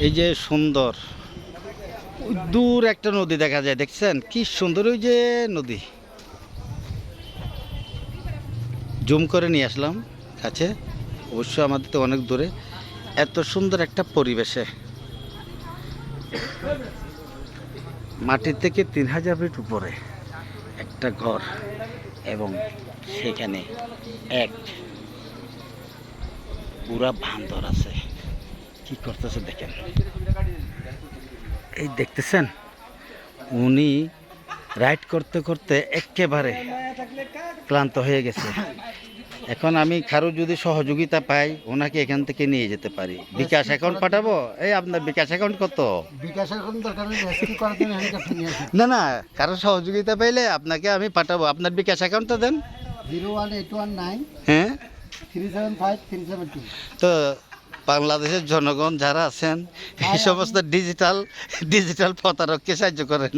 এই যে সুন্দর দূর একটা নদী দেখা যায়, দেখছেন কি সুন্দর ওই যে নদী। জুম করে নিয়ে আসলাম কাছে, অবশ্য আমাদের তো অনেক দূরে। এত সুন্দর একটা পরিবেশে মাটির থেকে 3000 ফিট উপরে একটা ঘর, এবং সেখানে এক পুরা বান্দর আছে। কি করতেছে দেখেন, এই দেখতেছেন উনি রাইড করতে করতে একেবারে ক্লান্ত হয়ে গেছে। এখন আমি কারো যদি সহযোগিতা পাই ওনাকে এখান থেকে নিয়ে যেতে পারি। বিকাশ অ্যাকাউন্ট পাঠাবো? এই আপনার বিকাশ অ্যাকাউন্ট কত? বিকাশ এখন দরকার নেই, রেস্কিউ করার জন্য হেলিকপ্টার নিয়ে আসি। না না, কারো সহযোগিতা পাইলে আপনাকে আমি পাঠাবো। আপনার বিকাশ অ্যাকাউন্টটা দেন। 01819 হ্যাঁ, 375 372। তো বাংলাদেশের জনগণ যারা আছেন এই সমস্ত ডিজিটাল প্রতারককে সাহায্য করেন।